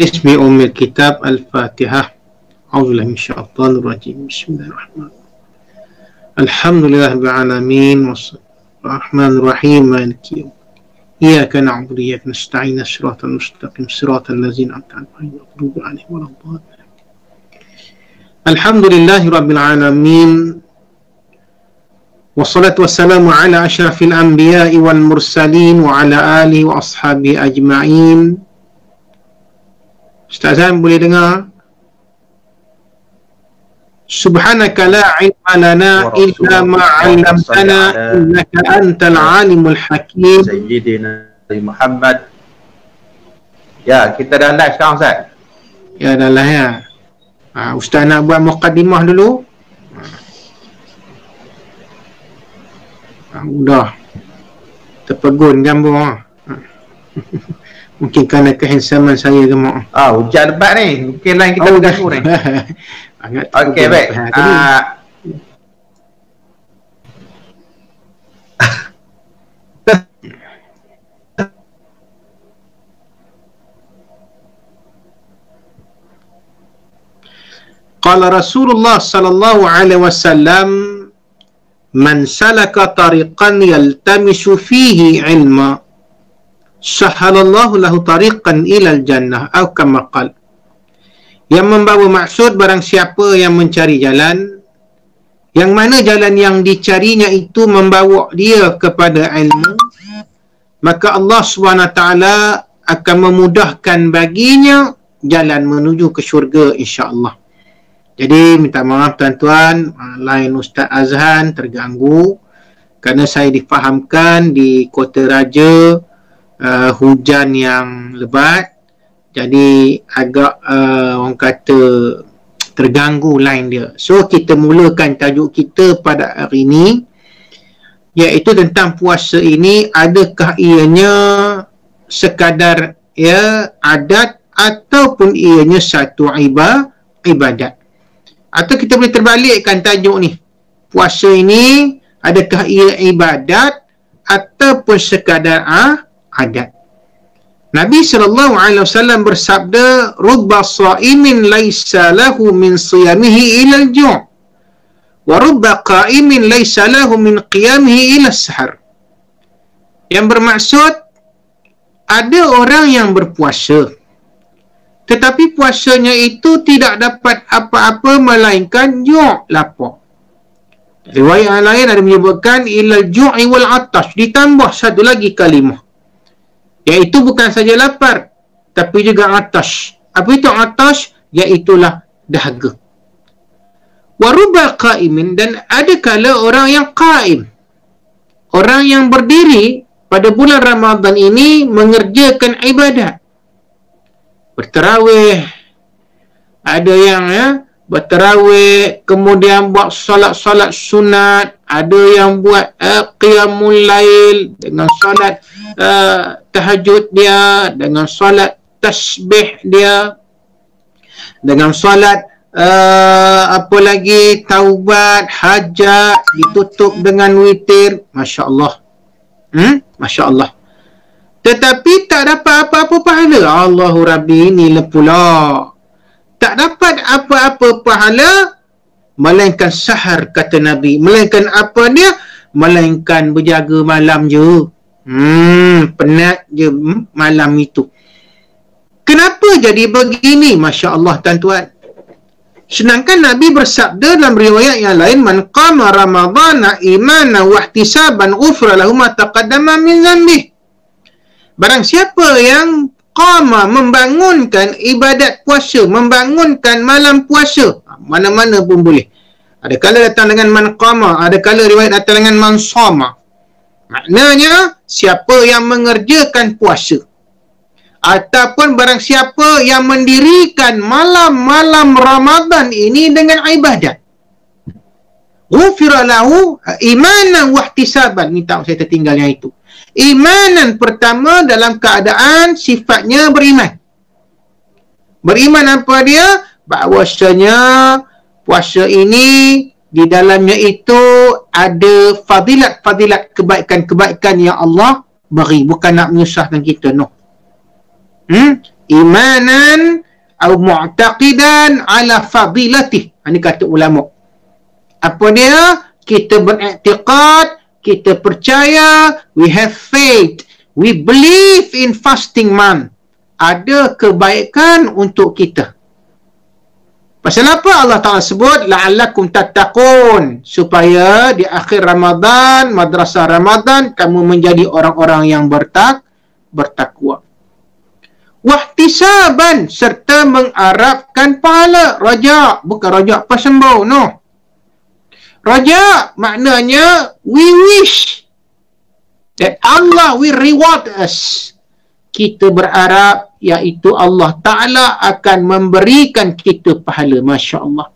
باسم أم الكتاب الفاتحة. أعوذ بالله من الشيطان الرجيم. بسم الله الرحمن الرحيم. الحمد لله رب العالمين الرحمن الرحيم مالك يوم إياك نعبد وإياك نستعين الصراط المستقيم صراط الذين أنعمت عليهم غير المغضوب عليهم ولا الضالين. الحمد لله رب العالمين والصلاة والسلام على أشرف الأنبياء والمرسلين وعلى آله وأصحابه أجمعين. Ustaz Azam boleh dengar? Subhanaka la ilma lana illa ma 'allamtana innaka antal alimul hakim. Sayyidina Muhammad. Ya, kita dah live sekarang Ustaz. Ya, dah live ya. Ustaz nak buat muqaddimah dulu. Udah. Terpegun gambar. Mungkin kerana kehansaman saya ke mak. Hujan lebat ni. Mungkin lain kita berganggu ni. Okey, baik. Qala Rasulullah sallallahu alaihi wasallam, man salaka tariqan yaltamisu fihi ilma sahhalallahu lahu tariqan ilal jannah atau kama qala. Yang membawa maksud barang siapa yang mencari jalan yang mana jalan yang dicarinya itu membawa dia kepada ilmu, maka Allah SWT akan memudahkan baginya jalan menuju ke syurga insya-Allah. Jadi minta maaf tuan-tuan, lain Ustaz Azhan terganggu kerana saya difahamkan di Kota Raja hujan yang lebat, jadi agak orang kata terganggu line dia. So kita mulakan tajuk kita pada hari ini, iaitu tentang puasa ini, adakah ianya sekadar adat ataupun ianya satu ibadat. Atau kita boleh terbalikkan tajuk ni, puasa ini adakah ia ibadat ataupun sekadar adat. Nabi SAW bersabda, rubba sa'imin laisa lahu min siyamihi ilal ju' wa rubba qa'imin laisa lahu min qiyamihi ilal sahar. Yang bermaksud, ada orang yang berpuasa tetapi puasanya itu tidak dapat apa-apa melainkan ju', lapar. Riwayat lain ada menyebutkan ilal ju'i wal atash, ditambah satu lagi kalimah, iaitu bukan saja lapar tapi juga atash. Apa itu atash? Iaitulah dahaga. Warubba qa'imin, dan ada kala orang yang qaim, orang yang berdiri pada bulan Ramadan ini mengerjakan ibadat, bertarawih. Ada yang bertarawih, kemudian buat solat-solat sunat, ada yang buat qiyamul lail dengan solat tahajud dia, dengan solat tasbih dia, dengan solat apa lagi, taubat, hajat, ditutup dengan witir. Masya Allah. Masya Allah. Tetapi tak dapat apa-apa pahala. Allahu Rabbi, inilah pula tak dapat apa-apa pahala melainkan sahar, kata Nabi. Melainkan apa dia? Melainkan berjaga malam je. Penat je malam itu. Kenapa jadi begini? Masya Allah tuan-tuan. Sedangkan Nabi bersabda dalam riwayat yang lain, man qama ramadhana imanan wa ihtisaban ghufira lahu ma taqaddama min dhanbihi. Barang siapa yang qama, membangunkan ibadat puasa, membangunkan malam puasa, mana-mana pun boleh. Ada kala datang dengan man qama, ada kala riwayat datang dengan man shama. Maknanya siapa yang mengerjakan puasa ataupun barang siapa yang mendirikan malam-malam Ramadan ini dengan ibadat, ghufira lahu imanan wa ihtisaban. Minta saya tertinggal yang itu. Imanan pertama dalam keadaan sifatnya beriman. Beriman apa dia? Bahawasanya puasa ini di dalamnya itu ada fadilat-fadilat, kebaikan-kebaikan yang Allah beri. Bukan nak menyusahkan kita, no. imanan atau mu'taqidan ala fadilatih. Ini kata ulama. Apa dia? Kita beriktikad, kita percaya, we have faith, we believe in fasting month. Ada kebaikan untuk kita. Pasal apa Allah Ta'ala sebut? La'allakum tattaqun. Supaya di akhir Ramadan, madrasah Ramadan, kamu menjadi orang-orang yang bertakwa. Wahtisaban, serta mengharapkan pahala. Raja, bukan raja pasembau, no. Raja maknanya we wish that Allah will reward us. Kita berharap iaitu Allah Ta'ala akan memberikan kita pahala. Masya Allah.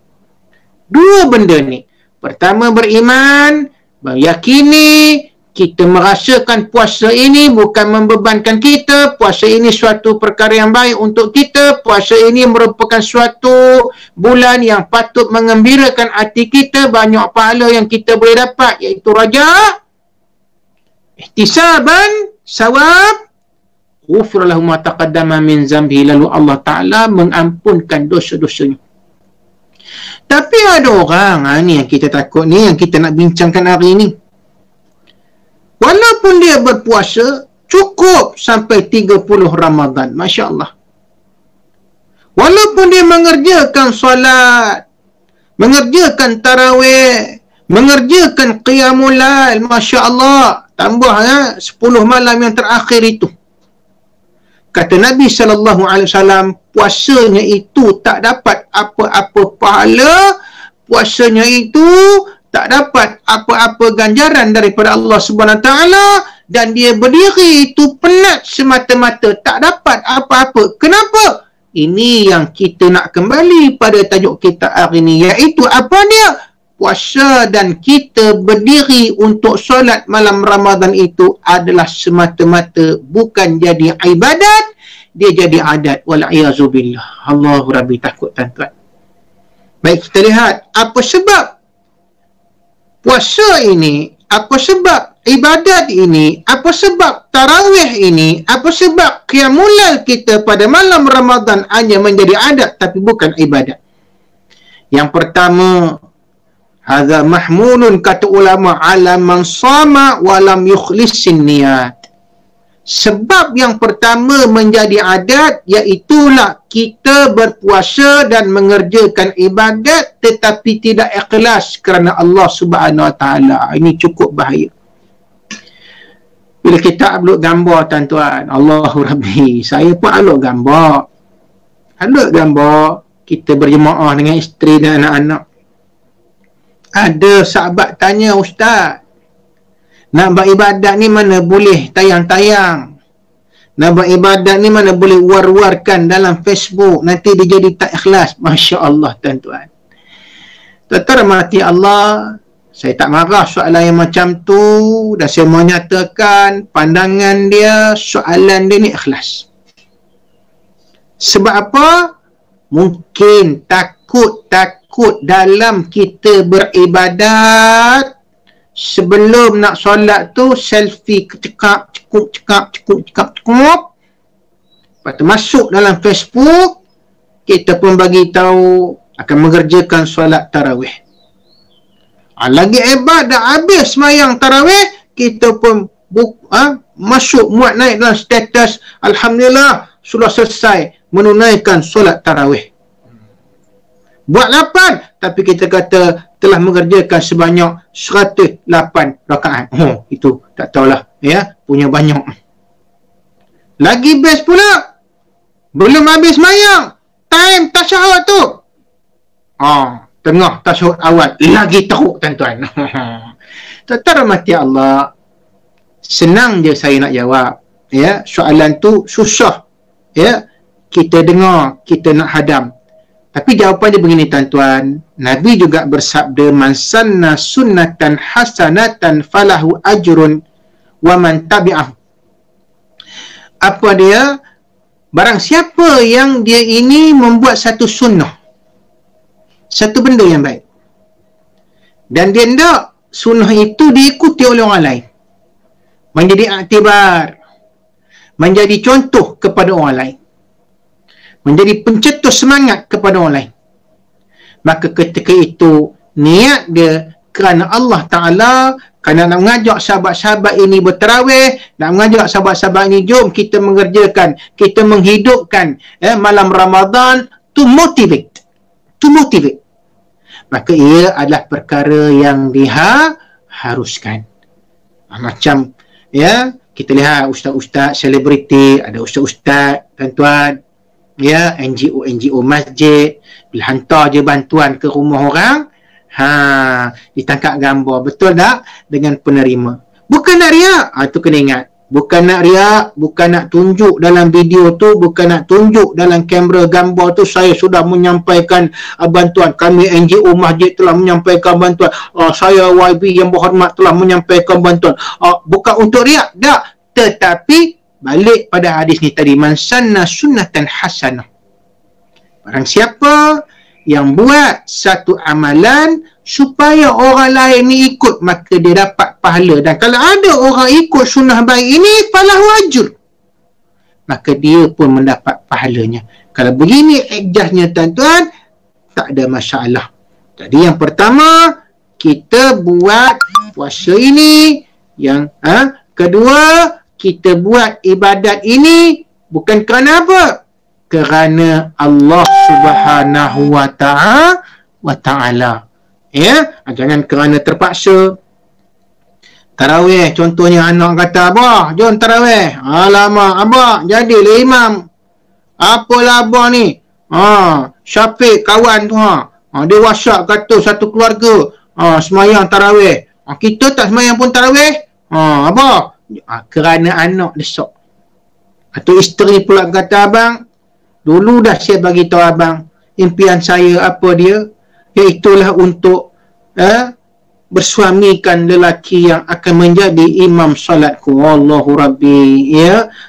Dua benda ni. Pertama, beriman, meyakini kita merasakan puasa ini bukan membebankan kita. Puasa ini suatu perkara yang baik untuk kita. Puasa ini merupakan suatu bulan yang patut mengembirakan hati kita. Banyak pahala yang kita boleh dapat, iaitu raja, ihtisaban, sawab, ghufir lahu ma taqaddama min zambi, lalu Allah Ta'ala mengampunkan dosa-dosanya. Tapi ada orang ni yang kita takut ni, yang kita nak bincangkan hari ni. Walaupun dia berpuasa cukup sampai 30 Ramadan, Masya Allah. Walaupun dia mengerjakan solat, mengerjakan tarawih, mengerjakan qiyamul lail, Masya Allah, tambah 10 malam yang terakhir itu. Kata Nabi SAW, puasanya itu tak dapat apa-apa pahala, puasanya itu tak dapat apa-apa ganjaran daripada Allah Subhanahu Taala, dan dia berdiri itu penat semata-mata, tak dapat apa-apa. Kenapa? Ini yang kita nak kembali pada tajuk kita hari ini, iaitu apa dia? Puasa dan kita berdiri untuk solat malam Ramadan itu adalah semata-mata bukan jadi ibadat, dia jadi adat. Wal'iyazubillah. Allahu Rabbi, takut tuan-tuan. Baik, kita lihat apa sebab puasa ini, apa sebab ibadat ini, apa sebab tarawih ini, apa sebab qiyamul lail kita pada malam Ramadan hanya menjadi adat tapi bukan ibadat. Yang pertama, hadza mahmulun, kata ulama, ala man sama wa lam yukhlisin niyat. Sebab yang pertama menjadi adat iaitulah kita berpuasa dan mengerjakan ibadat tetapi tidak ikhlas kerana Allah Subhanahu Wa Taala. Ini cukup bahaya. Bila kita upload gambar, tuan-tuan, Allahu Rabbi, saya pun upload gambar. Upload gambar kita berjemaah dengan isteri dan anak-anak. Ada sahabat tanya, Ustaz, nak buat ibadat ni mana boleh tayang-tayang? Nak buat ibadat ni mana boleh war-warkan dalam Facebook? Nanti dia jadi tak ikhlas. Masya Allah, tuan-tuan. Tuan-tuan rahmati Allah, saya tak marah soalan yang macam tu, dan saya menyatakan pandangan dia, soalan dia ni ikhlas. Sebab apa? Mungkin takut dalam kita beribadat, sebelum nak solat tu selfie cekap. Lepas tu masuk dalam Facebook, kita pun bagi tahu akan mengerjakan solat tarawih. Lagi hebat, dah habis semayang tarawih, kita pun masuk, muat naik dalam status, Alhamdulillah sudah selesai menunaikan solat tarawih. Buat 8, tapi kita kata telah mengerjakan sebanyak 108 rakaat. Itu tak tahulah, ya, punya banyak. Lagi best pula, belum habis mayang, time tasyahud tu, tengah tasyahud awal, lagi teruk, tuan-tuan. Tuan-tuan rahmati Allah, senang je saya nak jawab, ya, soalan tu susah, ya, kita dengar, kita nak hadam. Tapi jawapan dia begini, tuan-tuan. Nabi juga bersabda, man sanna sunnatan hasanatan falahu ajrun wa man tabi'ahu. Apa dia? Barang siapa yang dia ini membuat satu sunnah, satu benda yang baik, dan dia hendak sunnah itu diikuti oleh orang lain, menjadi iktibar, menjadi contoh kepada orang lain, menjadi pencetus semangat kepada orang lain. Maka ketika itu niat dia kerana Allah Ta'ala, kerana nak mengajak sahabat-sahabat ini bertarawih, nak mengajak sahabat-sahabat ini, jom kita mengerjakan, kita menghidupkan malam Ramadan, to motivate. Maka ia adalah perkara yang diharuskan. Macam kita lihat ustaz-ustaz selebriti, ada ustaz-ustaz tuan-tuan, NGO masjid, bila hantar je bantuan ke rumah orang, ditangkap gambar, betul tak? Dengan penerima. Bukan nak riak, itu kena ingat. Bukan nak riak, bukan nak tunjuk dalam video tu, bukan nak tunjuk dalam kamera gambar tu, saya sudah menyampaikan bantuan, kami NGO masjid telah menyampaikan bantuan, saya YB yang berhormat telah menyampaikan bantuan. Bukan untuk riak, tak. Tetapi balik pada hadis ni tadi, man sanna sunnatan hasanah, barang siapa yang buat satu amalan supaya orang lain ni ikut, maka dia dapat pahala. Dan kalau ada orang ikut sunnah baik ini, falahu ajr, maka dia pun mendapat pahalanya. Kalau begini ejaznya tuan-tuan, tak ada masalah. Jadi yang pertama, kita buat puasa ini. Yang kedua, kita buat ibadat ini bukan kerana apa? Kerana Allah Subhanahu wa ta'ala. Jangan kerana terpaksa. Tarawih contohnya, anak kata, abah jom tarawih. Alamak abah jadilah imam. Apalah abah ni, Syafiq kawan tu, dia WhatsApp kata satu keluarga semayang tarawih, kita tak semayang pun tarawih. Abah, kerana anak desak. Atau isteri pula kata, abang, dulu dah saya bagi tahu abang, impian saya apa dia? Iaitulah untuk bersuamikan lelaki yang akan menjadi imam salatku. Allahu Rabbi.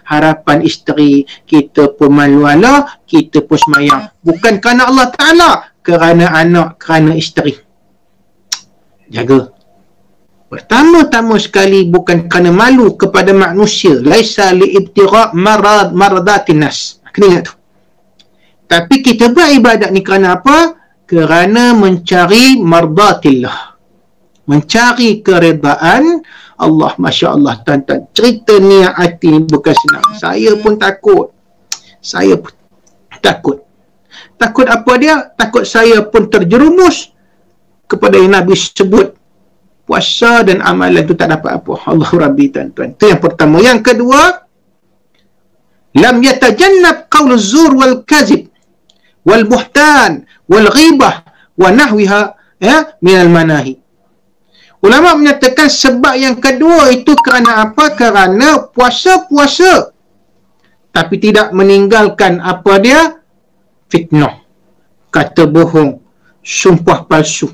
Harapan isteri kita pun malu Allah, kita pun semayang. Bukan kerana Allah Ta'ala, kerana anak, kerana isteri. Jaga. Pertama-tama sekali bukan kerana malu kepada manusia. Laisa li'ibtira' maradatin nas. Kena ingat tu. Tapi kita buat ibadat ni kerana apa? Kerana mencari mardatillah. Mencari keredaan Allah. Masya Allah, tuan-tuan. Cerita niat hati ni bukan senang. Saya pun takut. Takut apa dia? Takut saya pun terjerumus kepada yang Nabi sebut. Puasa dan amalan itu tak dapat apa. Allah Rabbi, tuan-tuan. Itu yang pertama. Yang kedua, lam yatajannab qaul zur wal kazib wal buhtan wal ghibah wa nahwiha minal manahi. Ulama menyatakan sebab yang kedua itu kerana apa? Kerana puasa-puasa tapi tidak meninggalkan apa dia? Fitnah, kata bohong, sumpah palsu,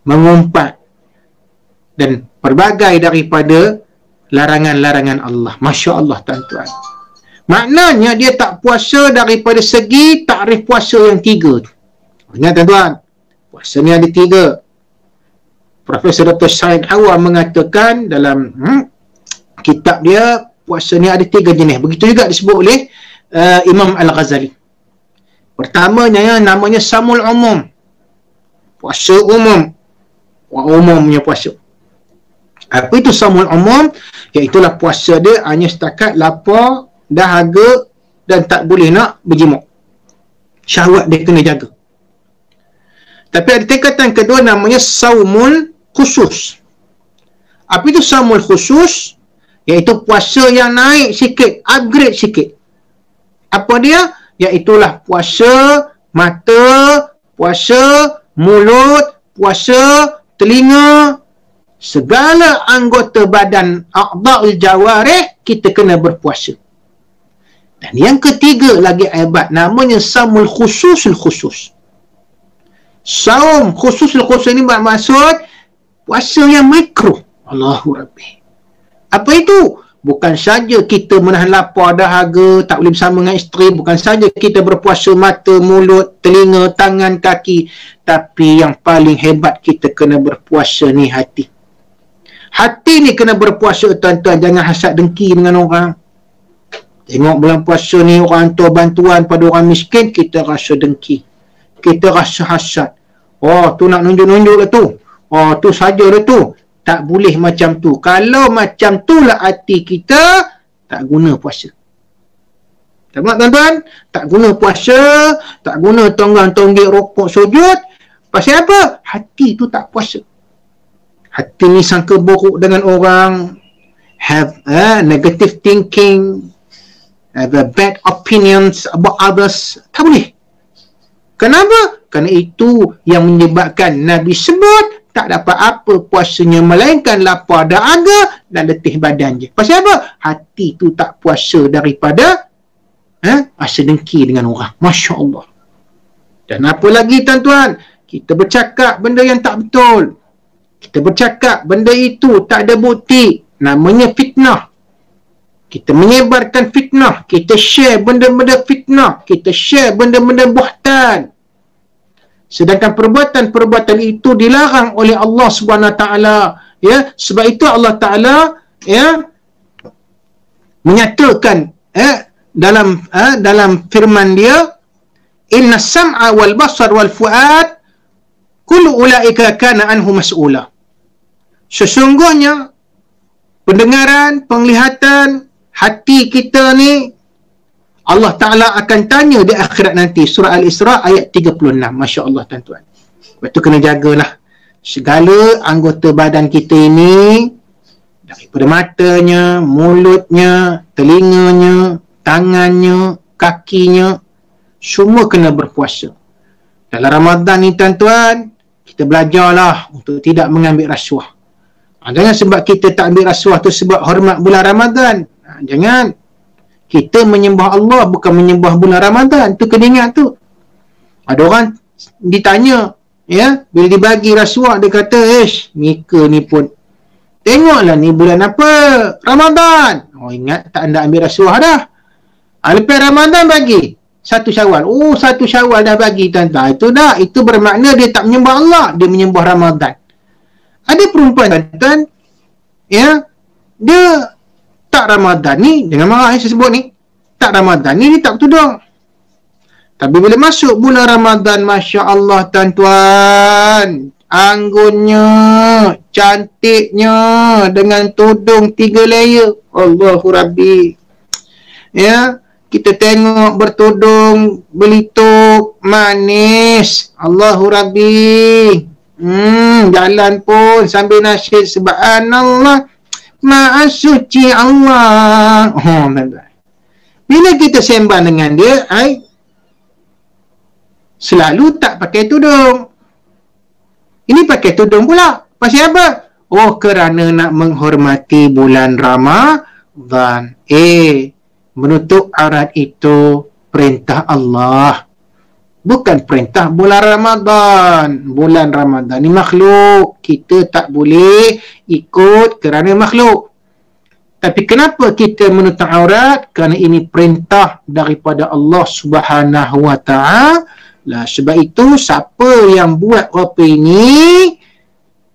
mengumpat, dan pelbagai daripada larangan-larangan Allah. Masya Allah, tuan-tuan. Maknanya dia tak puasa daripada segi takrif puasa yang tiga. Ingat tuan-tuan, puasa ni ada tiga. Profesor Dr. Said Hawa mengatakan dalam kitab dia, puasa ni ada tiga jenis. Begitu juga disebut oleh Imam Al-Ghazali. Pertamanya namanya samul umum. Puasa umum. Umumnya puasa. Apa itu samul umum? Iaitulah puasa dia hanya setakat lapar, dahaga dan tak boleh nak berjimuk. Syahwat dia kena jaga. Tapi ada tingkatan kedua namanya saumul khusus. Apa itu saumul khusus? Iaitu puasa yang naik sikit, upgrade sikit. Apa dia? Iaitulah puasa mata, puasa mulut, puasa telinga, segala anggota badan, a'dha'ul jawarih, kita kena berpuasa. Dan yang ketiga lagi hebat, namanya saumul khususul khusus. Saum khususul khusus ini bermaksud puasa yang mikro. Allahu Rabbi. Apa itu? Bukan saja kita menahan lapar, dahaga, tak boleh bersama dengan isteri. Bukan saja kita berpuasa mata, mulut, telinga, tangan, kaki. Tapi yang paling hebat, kita kena berpuasa ni hati. Hati ni kena berpuasa, tuan-tuan. Jangan hasad dengki dengan orang. Tengok bulan puasa ni orang hantar bantuan pada orang miskin, kita rasa dengki. Kita rasa hasad. Oh, tu nak nunjuk-nunjuk lah tu. Oh, tu saja lah tu. Tak boleh macam tu. Kalau macam tu lah hati kita, tak guna puasa. Tengok tuan-tuan, tak guna puasa, tak guna tonggang-tonggik rokok sujud. Pasal apa? Hati tu tak puasa. Hati ni sangka buruk dengan orang, have negative thinking, have a bad opinions about others. Tak boleh. Kenapa? Kerana itu yang menyebabkan Nabi sebut tak dapat apa puasanya melainkan lapar dahaga dan letih badan je. Pasal apa? Hati tu tak puasa daripada rasa dengki dengan orang. Masya Allah. Dan apa lagi tuan-tuan? Kita bercakap benda yang tak betul. Kita bercakap benda itu tak ada bukti. Namanya fitnah. Kita menyebarkan fitnah. Kita share benda-benda fitnah. Kita share benda-benda buhtan. Sedangkan perbuatan-perbuatan itu dilarang oleh Allah SWT. Ya, sebab itu Allah Ta'ala menyatakan dalam firman dia, inna sam'a wal basar wal fuad kullu ulaika kana anhu mas'ula. Sesungguhnya pendengaran, penglihatan, hati kita ni Allah Ta'ala akan tanya di akhirat nanti. Surah Al-Isra ayat 36. Masya Allah tuan-tuan. Sebab tu kena jagalah segala anggota badan kita ini, daripada matanya, mulutnya, telinganya, tangannya, kakinya, semua kena berpuasa. Dalam Ramadan ni tuan-tuan, kita belajarlah untuk tidak mengambil rasuah. Jangan sebab kita tak ambil rasuah tu sebab hormat bulan Ramadan. Jangan. Kita menyembah Allah bukan menyembah bulan Ramadan. Tu kena ingat tu. Ada orang ditanya, ya, bila dibagi rasuah dia kata, Mika ni pun tengoklah ni bulan apa? Ramadan. Oh, ingat tak anda ambil rasuah dah. Lepas Ramadan bagi 1 Syawal. Oh, 1 Syawal dah bagi tuan-tuan. Itu dah, itu bermakna dia tak menyembah Allah, dia menyembah Ramadan. Ada perempuan tuan-tuan, ya, dia tak Ramadan ni, jangan marah saya sebut ni, tak Ramadan ni dia tak bertudung. Tapi bila masuk bulan Ramadan, Masya Allah tuan-tuan, anggunnya, cantiknya, dengan tudung 3 layer. Allahu Rabbi. Ya, kita tengok bertudung, belituk, manis. Allahu Rabbi. Jalan pun sambil nasyid subhanallah, Maha suci Allah. Bila kita sembang dengan dia, selalu tak pakai tudung. Ini pakai tudung pula. Pasal apa? Oh, kerana nak menghormati bulan Ramadan. Menutup aurat itu perintah Allah. Bukan perintah bulan Ramadan. Bulan Ramadan ni makhluk. Kita tak boleh ikut kerana makhluk. Tapi kenapa kita menutup aurat? Kerana ini perintah daripada Allah Subhanahu Wa Ta'ala. Sebab itu siapa yang buat apa ini,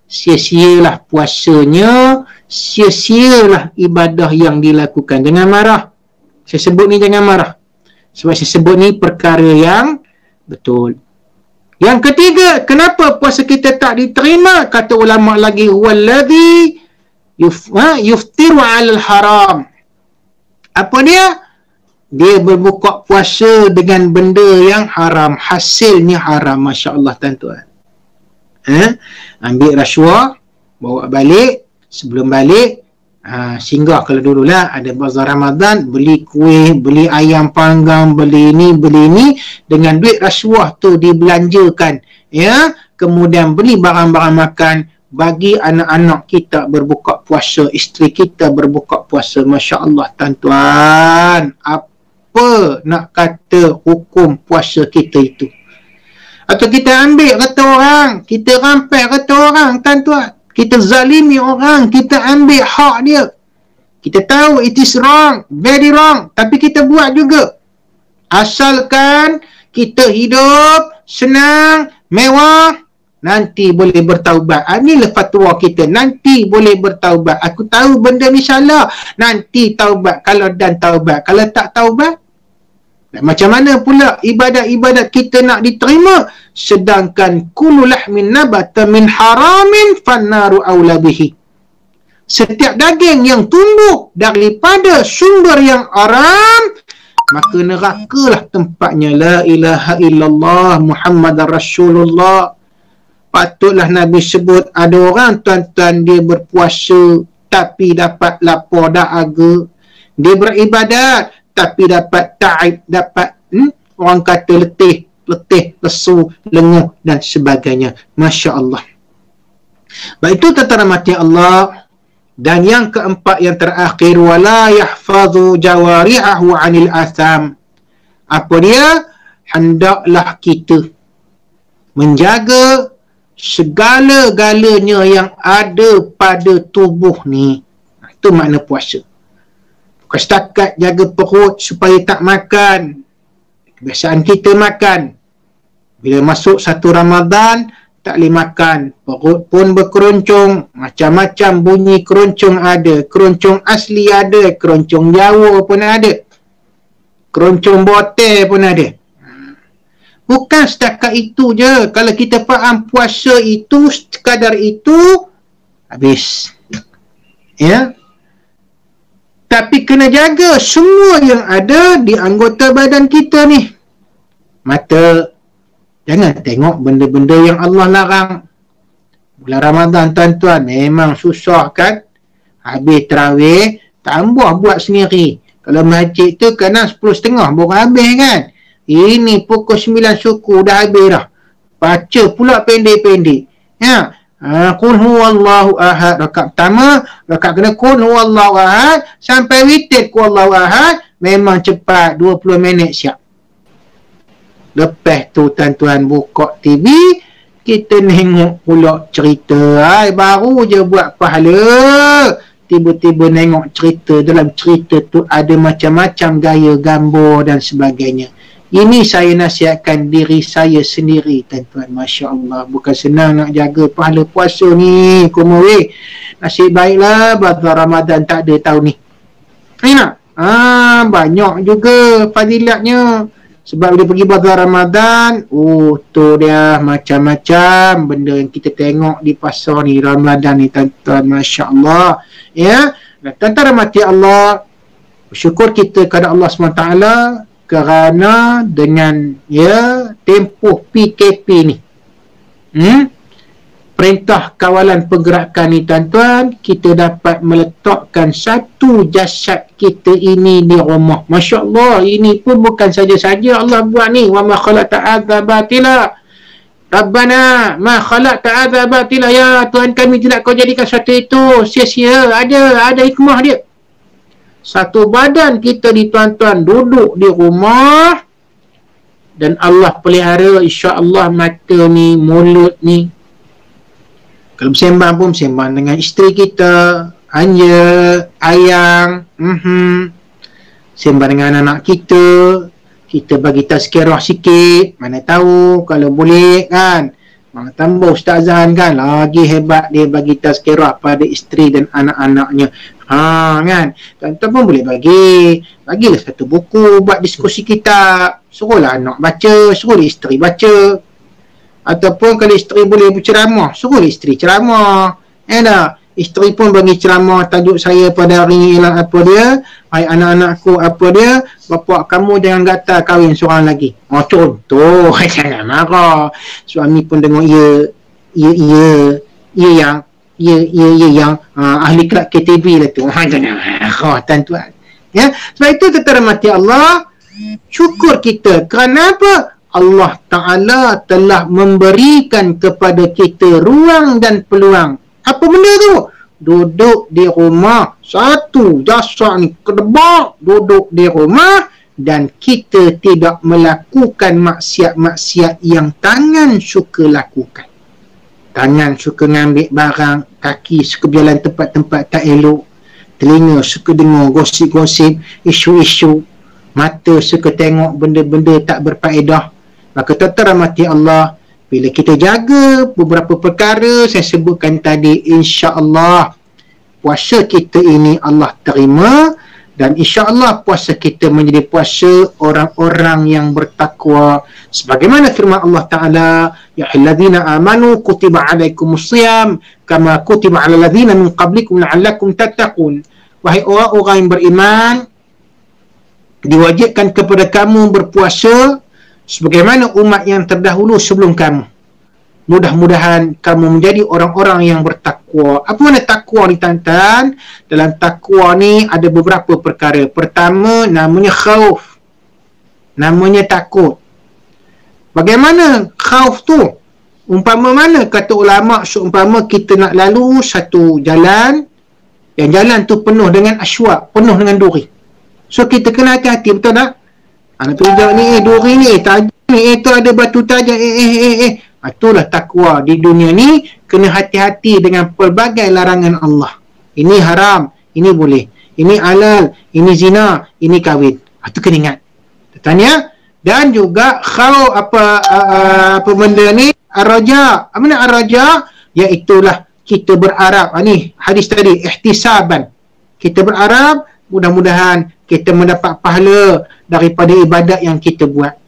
sia-sialah puasanya, sia-sialah ibadah yang dilakukan. Jangan marah. Saya sebut ni jangan marah. Sebab saya sebut ni perkara yang betul. Yang ketiga, kenapa puasa kita tak diterima? Kata ulama lagi, wallazi yuftiru 'alal haram. Apa dia? Dia berbuka puasa dengan benda yang haram, hasilnya haram. Masya Allah tuan-tuan. Ambil rasuah, bawa balik, sebelum balik singgah kalau dululah ada bazar Ramadan, beli kuih, beli ayam panggang, beli ini, dengan duit rasuah tu dibelanjakan, ya, kemudian beli barang-barang makan, bagi anak-anak kita berbuka puasa, isteri kita berbuka puasa. Masya Allah tuan-tuan, apa nak kata hukum puasa kita itu? Atau kita ambil kata orang, kita rampai kata orang tuan-tuan, kita zalimi orang, kita ambil hak dia. Kita tahu it is wrong, very wrong, tapi kita buat juga. Asalkan kita hidup senang, mewah, nanti boleh bertaubat. Inilah fatwa kita, nanti boleh bertaubat. Aku tahu benda ni salah, nanti taubat. Kalau dan taubat, kalau tak taubat, macam mana pula ibadat-ibadat kita nak diterima, sedangkan kullu lahmin nabata min haramin fannaru aula bihi. Setiap daging yang tumbuh daripada sumber yang haram, maka nerakalah tempatnya. La ilaha illallah Muhammadar Rasulullah. Patutlah Nabi sebut, ada orang tuan-tuan dia berpuasa tapi dapat lapar dahaga, dia beribadat tapi dapat ta'ib, dapat orang kata letih, lesu, lenguh dan sebagainya. Masya Allah. Baik, itu tentara mati Allah. Dan yang keempat, yang terakhir, wala yahfazu jawari'ahu 'anil atham. Apa dia? Hendaklah kita menjaga segala-galanya yang ada pada tubuh ni. Itu makna puasa. Bukan setakat jaga perut supaya tak makan. Kebiasaan kita makan. Bila masuk satu Ramadan, tak boleh makan. Perut pun berkeroncong. Macam-macam bunyi keroncong ada. Keroncong asli ada. Keroncong Jawa pun ada. Keroncong botel pun ada. Bukan setakat itu je. Kalau kita faham puasa itu, sekadar itu, habis. Ya. Tapi kena jaga semua yang ada di anggota badan kita ni. Mata, jangan tengok benda-benda yang Allah larang. Bulan Ramadan tuan-tuan, memang susah kan? Habis tarawih, tambah buat sendiri. Kalau masjid tu kena 10.30 baru habis kan? Ini pukul 9 suku dah habis dah. Baca pula pendek-pendek. Ya. Qul huwallahu ahad rakaat pertama, rakaat kena qul huwallahu ahad sampai witir qul huwallahu ahad, memang cepat 20 minit siap. Lepas tu tuan-tuan buka TV, kita tengok pula cerita. Baru je buat pahala, tiba-tiba tengok cerita. Dalam cerita tu ada macam-macam gaya gambar dan sebagainya. Ini saya nasihatkan diri saya sendiri, tuan-tuan. Masya Allah. Bukan senang nak jaga pahala puasa ni. Kumawih. Nasib baiklah bazar Ramadan tak ada tahun ni. Enak? Banyak juga fadilatnya. Sebab dia pergi bazar Ramadan, tu dia macam-macam benda yang kita tengok di pasar ni Ramadan ni, tuan-tuan. Masya Allah. Ya. Dan tuan-tuan rahmati Allah, bersyukur kita kepada Allah SWT kerana dengan tempoh PKP ni, perintah kawalan pergerakan ni tuan-tuan, kita dapat meletakkan satu jasad kita ini di rumah. Masya Allah, ini pun bukan saja-saja Allah buat ni. Wa ma khalaqta hadza batila Rabbana ma khalaqta hadza batila. Ya Tuhan kami, tidak kau jadikan satu itu sia-sia. Ada hikmah dia. Satu badan kita di tuan-tuan duduk di rumah, dan Allah pelihara insya-Allah mata ni, mulut ni. Kalau bersembang pun bersembang dengan isteri kita, Anja, Ayang, sembang dengan anak kita, kita bagi tazkirah sikit, mana tahu kalau boleh kan. Tambah Ustazan kan, lagi hebat dia bagi tazkirah pada isteri dan anak-anaknya. Kan, tuan-tuan pun boleh bagilah satu buku buat diskusi kitab, suruhlah anak baca, suruhlah isteri baca, ataupun kalau isteri boleh berceramah, suruhlah isteri ceramah. Isteri pun bagi ceramah. Tajuk saya pada hari ini ialah apa dia? Hai anak-anakku, apa dia? Bapak kamu jangan gatal kahwin seorang lagi. Contoh. Jangan marah. Suami pun dengar yang ahli kelab KTV lah tu. Jangan marah tuan-tuan. Ya, sebab itu tentara mati Allah, syukur kita. Kerana apa? Allah Ta'ala telah memberikan kepada kita ruang dan peluang. Apa benda tu? Duduk di rumah. Satu jasad ni kedebak duduk di rumah, dan kita tidak melakukan maksiat-maksiat yang tangan suka lakukan. Tangan suka ngambil barang, kaki suka berjalan tempat-tempat tak elok, telinga suka dengar gosip-gosip, isu-isu, mata suka tengok benda-benda tak berfaedah. Maka tuan-tuan rahmati Allah, Bila kita jaga beberapa perkara saya sebutkan tadi, insya-Allah puasa kita ini Allah terima, dan insya-Allah puasa kita menjadi puasa orang-orang yang bertakwa. Sebagaimana firman Allah Ta'ala, ya ayyuhallazina amanu kutiba alaikumusiyam kama kutiba alal ladzina min qablikum la'allakum tattaqun. Wahai orang-orang yang beriman, diwajibkan kepada kamu berpuasa sebagaimana umat yang terdahulu sebelum kamu. Mudah-mudahan kamu menjadi orang-orang yang bertakwa. Apa makna takwa ni, tuan-tuan? Dalam takwa ni ada beberapa perkara. Pertama, namanya khauf. Namanya takut. Bagaimana khauf tu? Umpama mana kata ulama, seumpama kita nak lalu satu jalan, yang jalan tu penuh dengan aswak, penuh dengan duri. So kita kena hati-hati, betul tak? Nak tunjuk ni, duri ni, tajam ni, tu ada batu tajam, itulah takwa. Di dunia ni kena hati-hati dengan pelbagai larangan Allah. Ini haram, ini boleh, ini halal, ini zina, ini kahwin. Itu kena ingat. Tanya. Dan juga kalau apa benda ni, ar-raja. Apa nak ar-raja? Iaitulah kita berharap. Ni hadis tadi, ihtisaban. Kita berharap mudah-mudahan kita mendapat pahala daripada ibadat yang kita buat.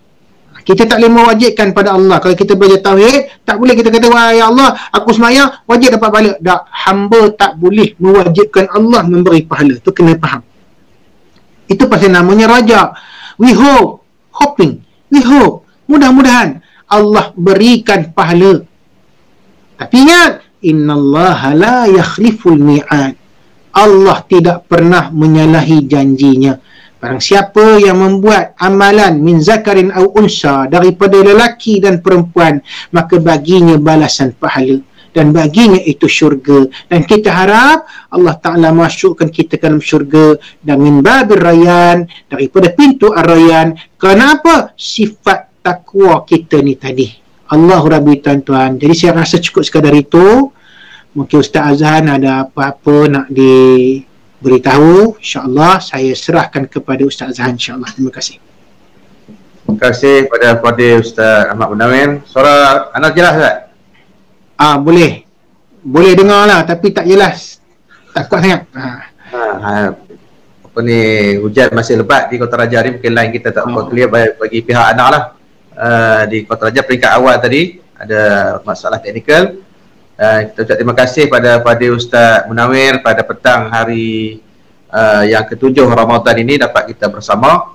Kita tak boleh mewajibkan pada Allah. Kalau kita belajar tauhid, tak boleh kita kata, wah ya Allah, aku semayang, wajib dapat pahala. Tak, hamba tak boleh mewajibkan Allah memberi pahala. Itu kena faham. Itu pasal namanya raja. We hope, hoping, we hope, mudah-mudahan Allah berikan pahala. Tapi ingat, innallaha la yakhliful mi'ad. Allah tidak pernah menyalahi janjinya. Barang siapa yang membuat amalan min zakarin au unsa, daripada lelaki dan perempuan, maka baginya balasan pahala dan baginya itu syurga. Dan kita harap Allah Ta'ala masukkan kita ke dalam syurga dan min babir rayyan, daripada pintu ar-rayyan. Kenapa? Sifat takwa kita ni tadi. Allahu Rabbi, tuan-tuan. Jadi saya rasa cukup sekadar itu. Mungkin Ustaz Azhan ada apa-apa nak beritahu, insya-Allah saya serahkan kepada Ustaz Azhan, insya-Allah. Terima kasih. Terima kasih kepada Fadil Ustaz Ahmad Munawir. Suara anda jelas tak? Boleh. Boleh dengar lah, tapi tak jelas. Tak kuat sangat. Apa ni, hujan masih lebat di Kota Raja ni, mungkin line kita tak clear bagi pihak anak lah. Di Kota Raja peringkat awal tadi ada masalah teknikal. Kita ucap terima kasih pada Ustaz Munawir pada petang hari yang ke-7 Ramadan ini dapat kita bersama.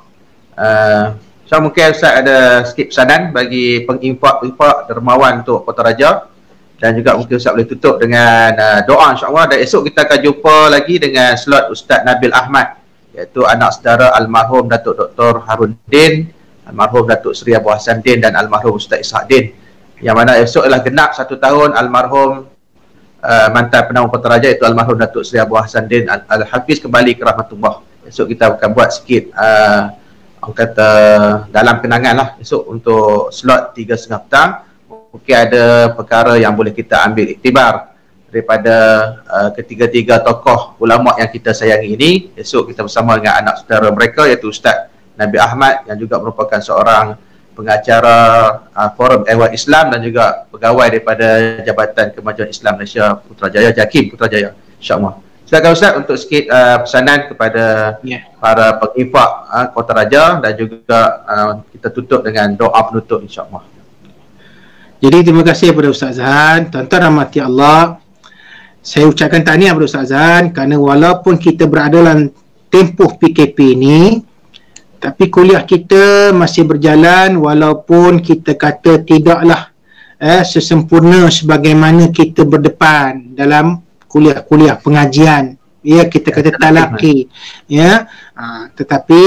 So mungkin Ustaz ada sikit pesanan bagi penginfak dermawan untuk Kota Raja, dan juga mungkin Ustaz boleh tutup dengan doa, insya-Allah. Dan esok kita akan jumpa lagi dengan slot Ustaz Nabil Ahmad, iaitu anak saudara almarhum Datuk Dr. Harun Din, almarhum Datuk Seri Abu Hassan Din dan almarhum Ustaz Ishak Din, yang mana esok adalah genap 1 tahun almarhum mantan penawar Kota Raja, iaitu almarhum Datuk Seri Abu Hassan Din Al-Hafiz kembali ke rahmatullah. Esok kita akan buat sikit orang kata dalam kenangan lah esok untuk slot 3.30 petang. Mungkin ada perkara yang boleh kita ambil iktibar daripada ketiga-tiga tokoh ulama yang kita sayangi ini. Esok kita bersama dengan anak saudara mereka, iaitu Ustaz Nabil Ahmad yang juga merupakan seorang pengacara Forum Ehwal Islam dan juga pegawai daripada Jabatan Kemajuan Islam Malaysia Putrajaya, JAKIM Putrajaya, insya-Allah. Silakan Ustaz untuk sikit pesanan kepada para penginfak Kota Raja, dan juga kita tutup dengan doa penutup, insya-Allah. Jadi terima kasih kepada Ustaz Azhan. Tuan-tuan rahmati Allah, saya ucapkan tahniah kepada Ustaz Azhan kerana walaupun kita berada dalam tempoh PKP ini, tapi kuliah kita masih berjalan, walaupun kita kata tidaklah sesempurna sebagaimana kita berdepan dalam kuliah-kuliah pengajian, ya, kita kata talaqi, ya. Tetapi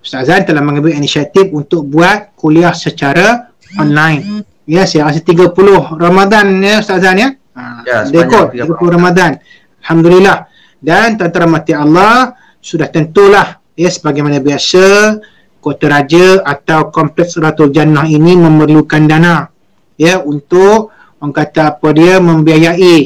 Ustaz Azhan telah mengambil inisiatif untuk buat kuliah secara online. Ya, saya rasa 30 Ramadan ya Ustaz Azhan, ya. Dekor 30 Ramadan. Alhamdulillah. Dan tuan-tuan rahmati Allah, sudah tentulah ya, sebagaimana biasa Kota Raja atau Kompleks Ratul Jannah ini memerlukan dana, ya, untuk orang kata apa dia, membiayai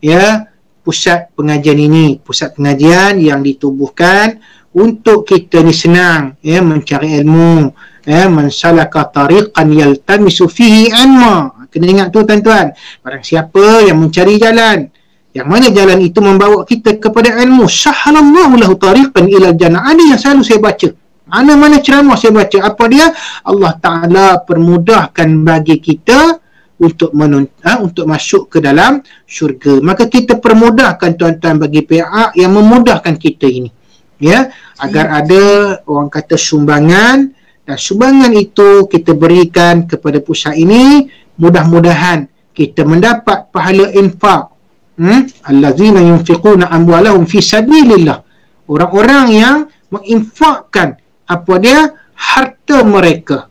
ya pusat pengajian ini, pusat pengajian yang ditubuhkan untuk kita ni senang ya mencari ilmu, ya, man salaka tariqan yaltamisu fihi ilma. Kena ingat tu tuan-tuan. Barang siapa yang mencari jalan, yang mana jalan itu membawa kita kepada ilmu, sahhalallahu lahu tariqan ilal jannah. Ada yang selalu saya baca, mana-mana ceramah saya baca, apa dia? Allah Ta'ala permudahkan bagi kita untuk untuk masuk ke dalam syurga. Maka kita permudahkan tuan-tuan bagi pihak yang memudahkan kita ini, ya, agar ada orang kata sumbangan, dan sumbangan itu kita berikan kepada pusat ini, mudah-mudahan kita mendapat pahala infak. Allazina yunfiquna amwalahum fi sabilillah. Orang-orang yang menginfakkan apa dia? Harta mereka.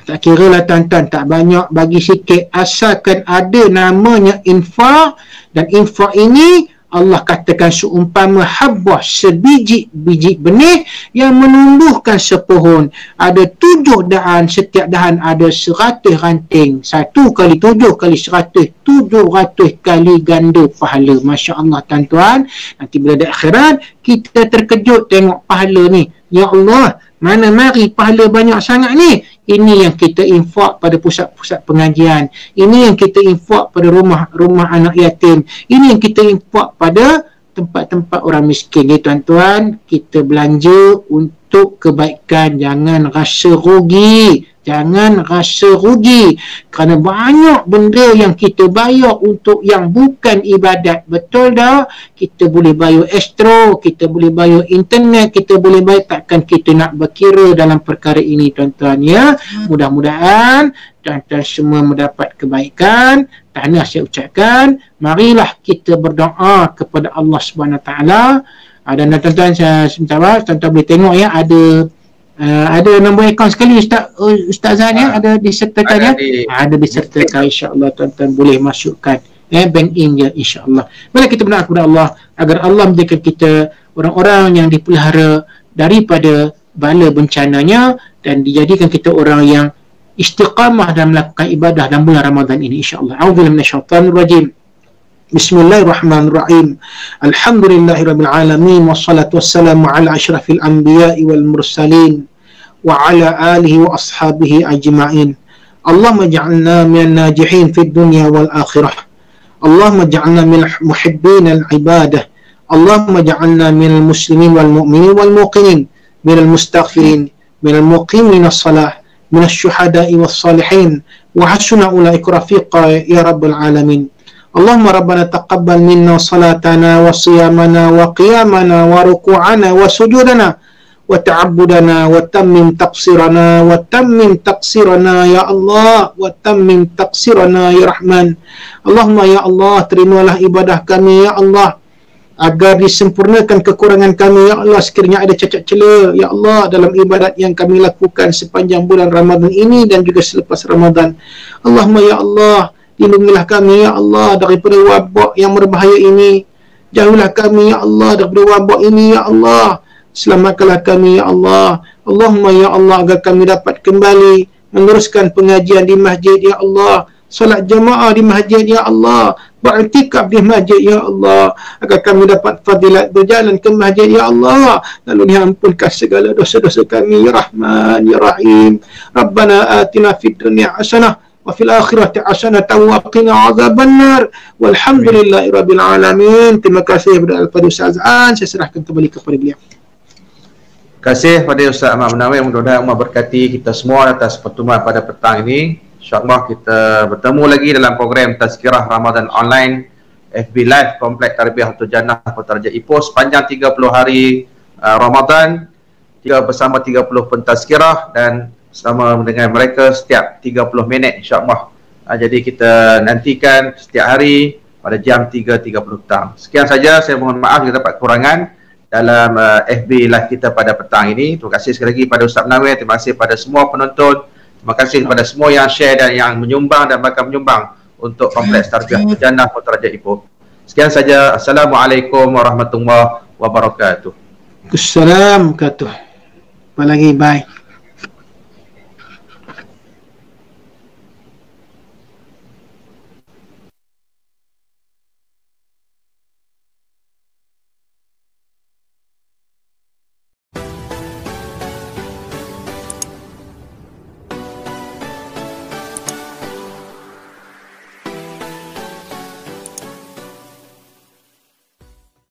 Tak kira lah tuan-tuan, tak banyak, bagi sikit, asalkan ada namanya infak. Dan infak ini Allah katakan seumpama habbah, sebiji-biji benih yang menumbuhkan sepohon. Ada 7 dahan, setiap dahan ada 100 ranting. 1 kali 7 kali 100, 700 kali ganda pahala. Masya Allah tuan-tuan. Nanti bila di akhirat kita terkejut tengok pahala ni. Ya Allah, mana mari pahala banyak sangat ni. Ini yang kita infak pada pusat-pusat pengajian. Ini yang kita infak pada rumah anak yatim. Ini yang kita infak pada tempat-tempat orang miskin. Jadi tuan-tuan, kita belanja untuk kebaikan. Jangan rasa rugi. Jangan rasa rugi. Kerana banyak benda yang kita bayar untuk yang bukan ibadat. Betul tak? Kita boleh bayar astro, kita boleh bayar internet, kita boleh bayar. Takkan kita nak berkira dalam perkara ini tuan-tuan, ya. Mudah-mudahan tuan-tuan semua mendapat kebaikan. Tahniah saya ucapkan. Marilah kita berdoa kepada Allah SWT. Dan tuan-tuan, saya sebentar, tuan-tuan boleh tengok, ya, ada nombor akaun sekali Ustazah, ya, ada disertakan, ya. Ada disertakan, insya-Allah tuan-tuan boleh masukkan, bank in je, insya-Allah. Mari kita berdoa kepada Allah agar Allah menjadikan kita orang-orang yang dipelihara daripada bala bencananya, dan dijadikan kita orang yang istiqamah dalam melakukan ibadah dalam bulan Ramadan ini, insya-Allah. A'udzubillahi minasyaitanir rajim. Bismillahirrahmanirrahim. Alhamdulillahirabbil alamin, wassalatu wassalamu ala asyrafil anbiya'i wal mursalin wa ala alihi wa ashabihi ajma'in. Allahumma ij'alna minan najihin fid dunya wal akhirah. Allahumma ij'alna minal muhibbin al ibadah. Allahumma ij'alna minal muslimin wal mu'minin wal muqinin, minal mustaghfirin, minal muqimin as-salah, minasy syuhada'i was salihin, wa hasuna ulaika rafiqa ya rabbal alamin. Allahumma rabbana taqabbal minna salatana wa siyamana wa qiyamana wa ruku'ana wa sujudana wa ta'abbudana wa tammim taqsirana wa tammim taqsirana ya Allah, wa tammim taqsirana ya Rahman. Allahumma ya Allah, terimalah ibadah kami ya Allah, agar disempurnakan kekurangan kami ya Allah. Sekiranya ada cacat cela ya Allah dalam ibadat yang kami lakukan sepanjang bulan Ramadan ini dan juga selepas Ramadan. Allahumma ya Allah, lindungilah kami ya Allah daripada wabak yang berbahaya ini. Jauhilah kami ya Allah daripada wabak ini ya Allah. Selamatkanlah kami ya Allah. Allahumma ya Allah, agar kami dapat kembali meneruskan pengajian di masjid ya Allah, solat jamaah di masjid ya Allah, beriktikaf di masjid ya Allah, agar kami dapat fadilat berjalan ke masjid ya Allah. Lalu diampunkan segala dosa-dosa kami ya Rahman ya Rahim. Rabbana atina fid dunya hasanah wa fil akhirati hasanatan wa qina azabannar. Walhamdulillahi rabbil alamin. Terima kasih kepada Al-Fadhil Ustaz Azan. Saya serahkan kembali kepada beliau. Terima kasih kepada Ustaz Ahmad Munawir. Mudah-mudahan Allah berkati kita semua atas pertemuan pada petang ini. InsyaAllah kita bertemu lagi dalam program Tazkirah Ramadan Online FB Live Kompleks Tarbiyah Jannah Kota Raja Ipoh sepanjang 30 hari Ramadan, bersama 30 pentazkirah dan bersama dengan mereka setiap 30 minit insyaAllah. Jadi kita nantikan setiap hari pada jam 3.30 petang. Sekian saja, saya mohon maaf jika dapat kekurangan dalam FB Live kita pada petang ini. Terima kasih sekali lagi pada Ustaz Munawir. Terima kasih pada semua penonton. Terima kasih kepada semua yang share dan yang menyumbang dan bakal menyumbang untuk Kompleks Tarbiyah Jannah Kota Raja Ipoh. Sekian saja. Assalamualaikum warahmatullahi wabarakatuh. Assalamualaikum warahmatullahi wabarakatuh. Apa lagi? Bye.